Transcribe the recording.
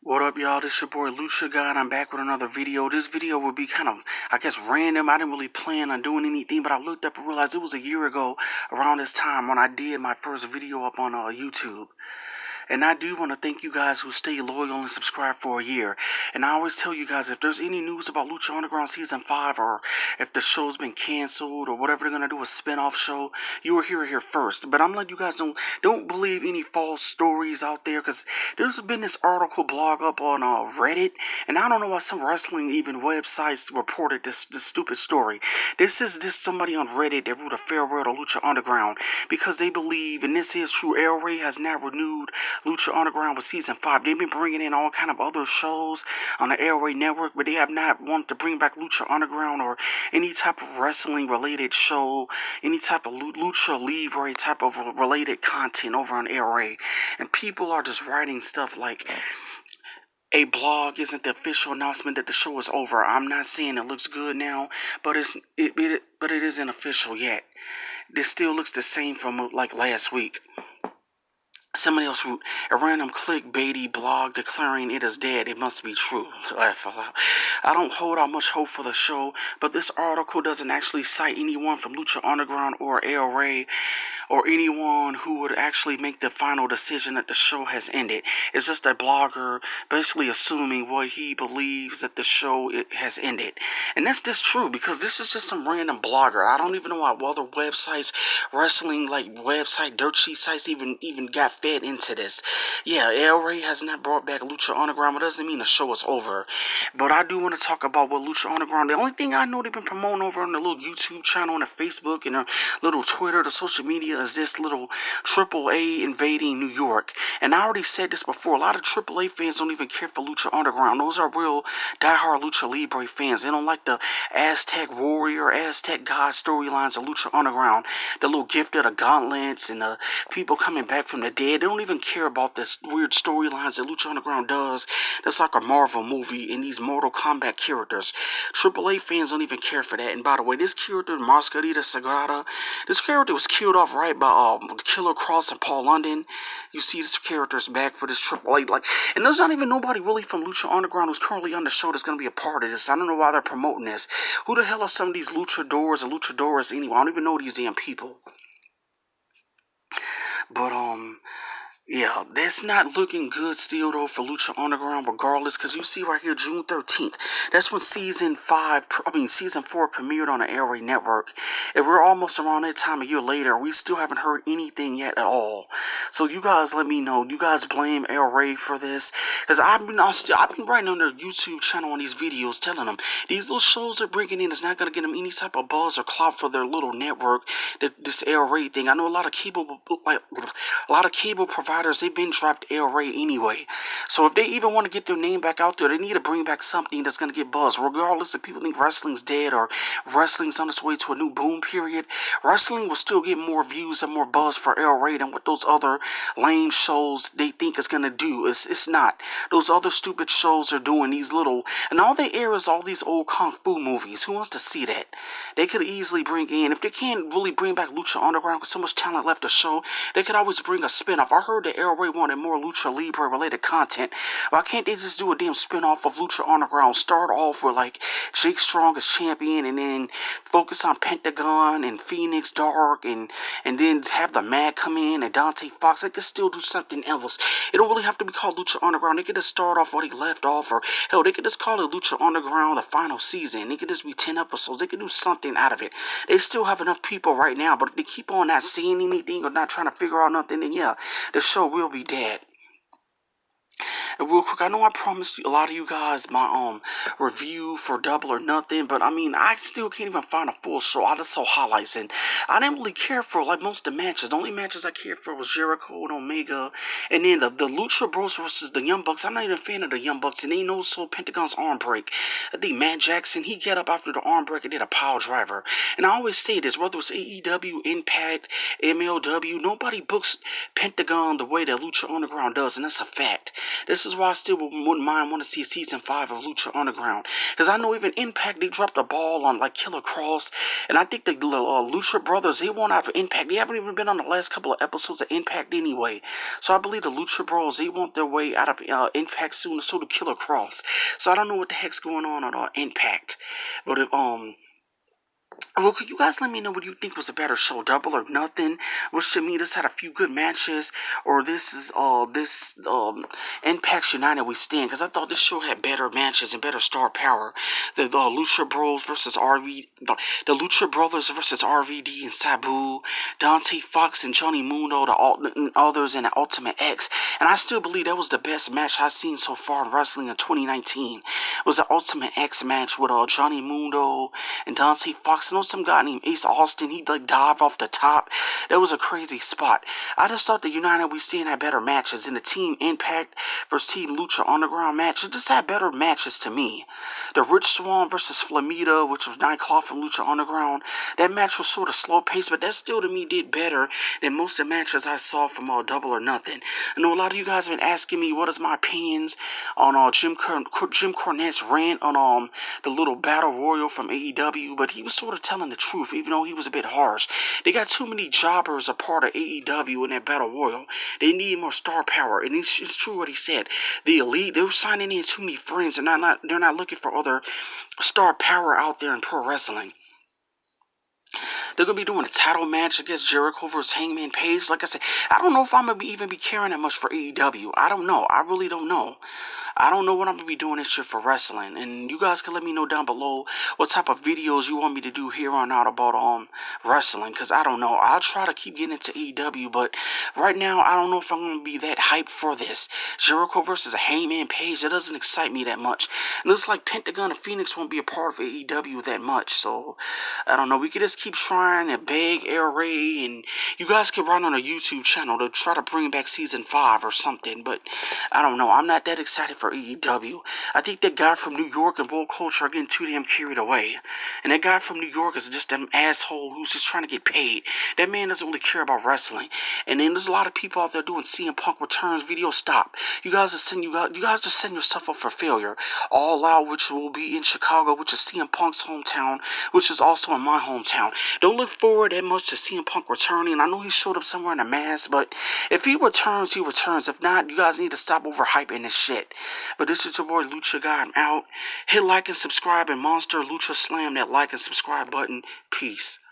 What up, y'all? This your boy Lucha Guy, and I'm back with another video. This video will be kind of, I guess, random. I didn't really plan on doing anything, but I looked up and realized it was a year ago around this time when I did my first video up on YouTube. And I do want to thank you guys who stay loyal and subscribe for a year. And I always tell you guys, if there's any news about Lucha Underground Season 5, or if the show's been canceled, or whatever they're going to do, a spin-off show, you will hear it here first. But I'm letting you guys know, don't believe any false stories out there, because there's been this article blog up on Reddit, and I don't know why some wrestling even websites reported this stupid story. This somebody on Reddit that wrote a farewell to Lucha Underground, because they believe, and this is true, El Rey has now renewed Lucha Underground with Season 5. They've been bringing in all kind of other shows on the Airway Network, but they have not wanted to bring back Lucha Underground or any type of wrestling-related show, any type of Lucha Libre type of related content over on Airway. And people are just writing stuff like, a blog isn't the official announcement that the show is over. I'm not saying it looks good now, but it isn't official yet. This still looks the same from like last week. Somebody else wrote a random clickbaity blog declaring it is dead. It must be true. I don't hold out much hope for the show, but this article doesn't actually cite anyone from Lucha Underground or El Rey or anyone who would actually make the final decision that the show has ended. It's just a blogger basically assuming what he believes that the show has ended. And that's just true, because this is just some random blogger. I don't even know how other websites, wrestling like website dirt sheet sites even got fed into this. Yeah, El Rey has not brought back Lucha Underground, but it doesn't mean the show is over. But I do want to talk about what Lucha Underground, the only thing I know they've been promoting over on the little YouTube channel and the Facebook and the little Twitter, the social media, is this little AAA invading New York. And I already said this before, a lot of AAA fans don't even care for Lucha Underground. Those are real diehard Lucha Libre fans. They don't like the Aztec Warrior, Aztec God storylines of Lucha Underground, the little gift of the gauntlets and the people coming back from the dead. They don't even care about this weird storylines that Lucha Underground does. That's like a Marvel movie and these Mortal Kombat characters. AAA fans don't even care for that. And by the way, this character, Mascarita Sagrada, this character was killed off right by Killer Cross and Paul London. You see this character's back for this AAA. And there's not even nobody really from Lucha Underground who's currently on the show that's going to be a part of this. I don't know why they're promoting this. Who the hell are some of these luchadors and luchadoras anyway? I don't even know these damn people. But, yeah, that's not looking good still, though, for Lucha Underground, regardless, because you see right here, June 13th, that's when Season 4 premiered on the Airway Network, and we're almost around that time a year later. We still haven't heard anything yet at all. So you guys let me know. You guys blame El Rey for this? Because I've been writing on their YouTube channel on these videos telling them these little shows they're bringing in is not going to get them any type of buzz or clout for their little network, this El Rey thing. I know a lot of cable providers, they've been dropped El Rey anyway. So if they even want to get their name back out there, they need to bring back something that's going to get buzz. Regardless if people think wrestling's dead or wrestling's on its way to a new boom period, wrestling will still get more views and more buzz for El Rey than what those other lame shows they think is going to do. It's not. Those other stupid shows are doing these little, and all they air is all these old kung fu movies. Who wants to see that? They could easily bring in, if they can't really bring back Lucha Underground because so much talent left to show, they could always bring a spin-off. I heard that El Rey wanted more Lucha Libre related content. Why can't they just do a damn spin-off of Lucha Underground? Start off with like Jake Strong as champion, and then focus on Pentagon and Phoenix Dark, and then have the Mad come in and Dante Fox. They could still do something else. It don't really have to be called Lucha Underground. They could just start off what he left off, or hell, they could just call it Lucha Underground the final season. It could just be 10 episodes. They could do something out of it. They still have enough people right now, but if they keep on not saying anything or not trying to figure out nothing, then yeah, the show will be dead. And real quick, I know I promised a lot of you guys my review for Double or Nothing, but I mean, I still can't even find a full show. I just saw highlights, and I didn't really care for like most of the matches. The only matches I cared for was Jericho and Omega, and then the Lucha Bros versus the Young Bucks. I'm not even a fan of the Young Bucks, and they know so Pentagon's arm break. I think Matt Jackson, he get up after the arm break and did a pile driver. And I always say this, whether it's AEW, Impact, MLW, nobody books Pentagon the way that Lucha Underground does, and that's a fact. This is is why I still wouldn't mind want to see season 5 of Lucha Underground, because I know even Impact, they dropped the ball on like Killer Cross, and I think the Lucha brothers, they won't have Impact. They haven't even been on the last couple of episodes of Impact anyway. So I believe the Lucha Bros, they want their way out of Impact soon, so do Killer Cross. So I don't know what the heck's going on at Impact, but if well, could you guys let me know what you think was a better show, Double or Nothing? Which to me, this had a few good matches, or this is this Impact United We Stand, because I thought this show had better matches and better star power. The Lucha Bros versus the Lucha Brothers versus RVD and Sabu, Dante Fox and Johnny Mundo, and others in the Ultimate X, and I still believe that was the best match I've seen so far in wrestling in 2019. It was the Ultimate X match with Johnny Mundo and Dante Fox, and some guy named Ace Austin. He like dived off the top. That was a crazy spot. I just thought the United We Stand had better matches, in the Team Impact versus Team Lucha Underground match. It just had better matches to me. The Rich Swan versus Flamita, which was Nightclaw from Lucha Underground, that match was sort of slow paced, but that still to me did better than most of the matches I saw from Double or Nothing. I know a lot of you guys have been asking me what is my opinions on Jim Cornette's rant on the little battle royal from AEW, but he was sort of telling the truth, even though he was a bit harsh. They got too many jobbers a part of AEW in that battle royal. They need more star power, and it's true what he said. The elite, they were signing in too many friends, and they're not looking for other star power out there in pro wrestling. They're going to be doing a title match against Jericho versus Hangman Page. Like I said, I don't know if I'm going to even be caring that much for AEW. I don't know. I really don't know. I don't know what I'm going to be doing this year for wrestling. And you guys can let me know down below what type of videos you want me to do here on out about wrestling. Because I don't know. I'll try to keep getting into AEW. But right now, I don't know if I'm going to be that hyped for this. Jericho versus Hangman Page, that doesn't excite me that much. It looks like Pentagon and Phoenix won't be a part of AEW that much. So, I don't know. We could just keep trying and beg Air Ray. And you guys can run on a YouTube channel to try to bring back Season 5 or something. But I don't know. I'm not that excited for AEW. I think that guy from New York and Bull Culture are getting too damn carried away. And that guy from New York is just an asshole who's just trying to get paid. That man doesn't really care about wrestling. And then there's a lot of people out there doing CM Punk returns videos. Stop. You guys just setting yourself up for failure. All Out, which will be in Chicago, which is CM Punk's hometown, which is also in my hometown. Don't look forward that much to CM Punk returning. I know he showed up somewhere in a mask, but if he returns, he returns. If not, you guys need to stop overhyping this shit. But this is your boy Lucha Guy. I'm out. Hit like and subscribe, and Monster Lucha slam that like and subscribe button. Peace.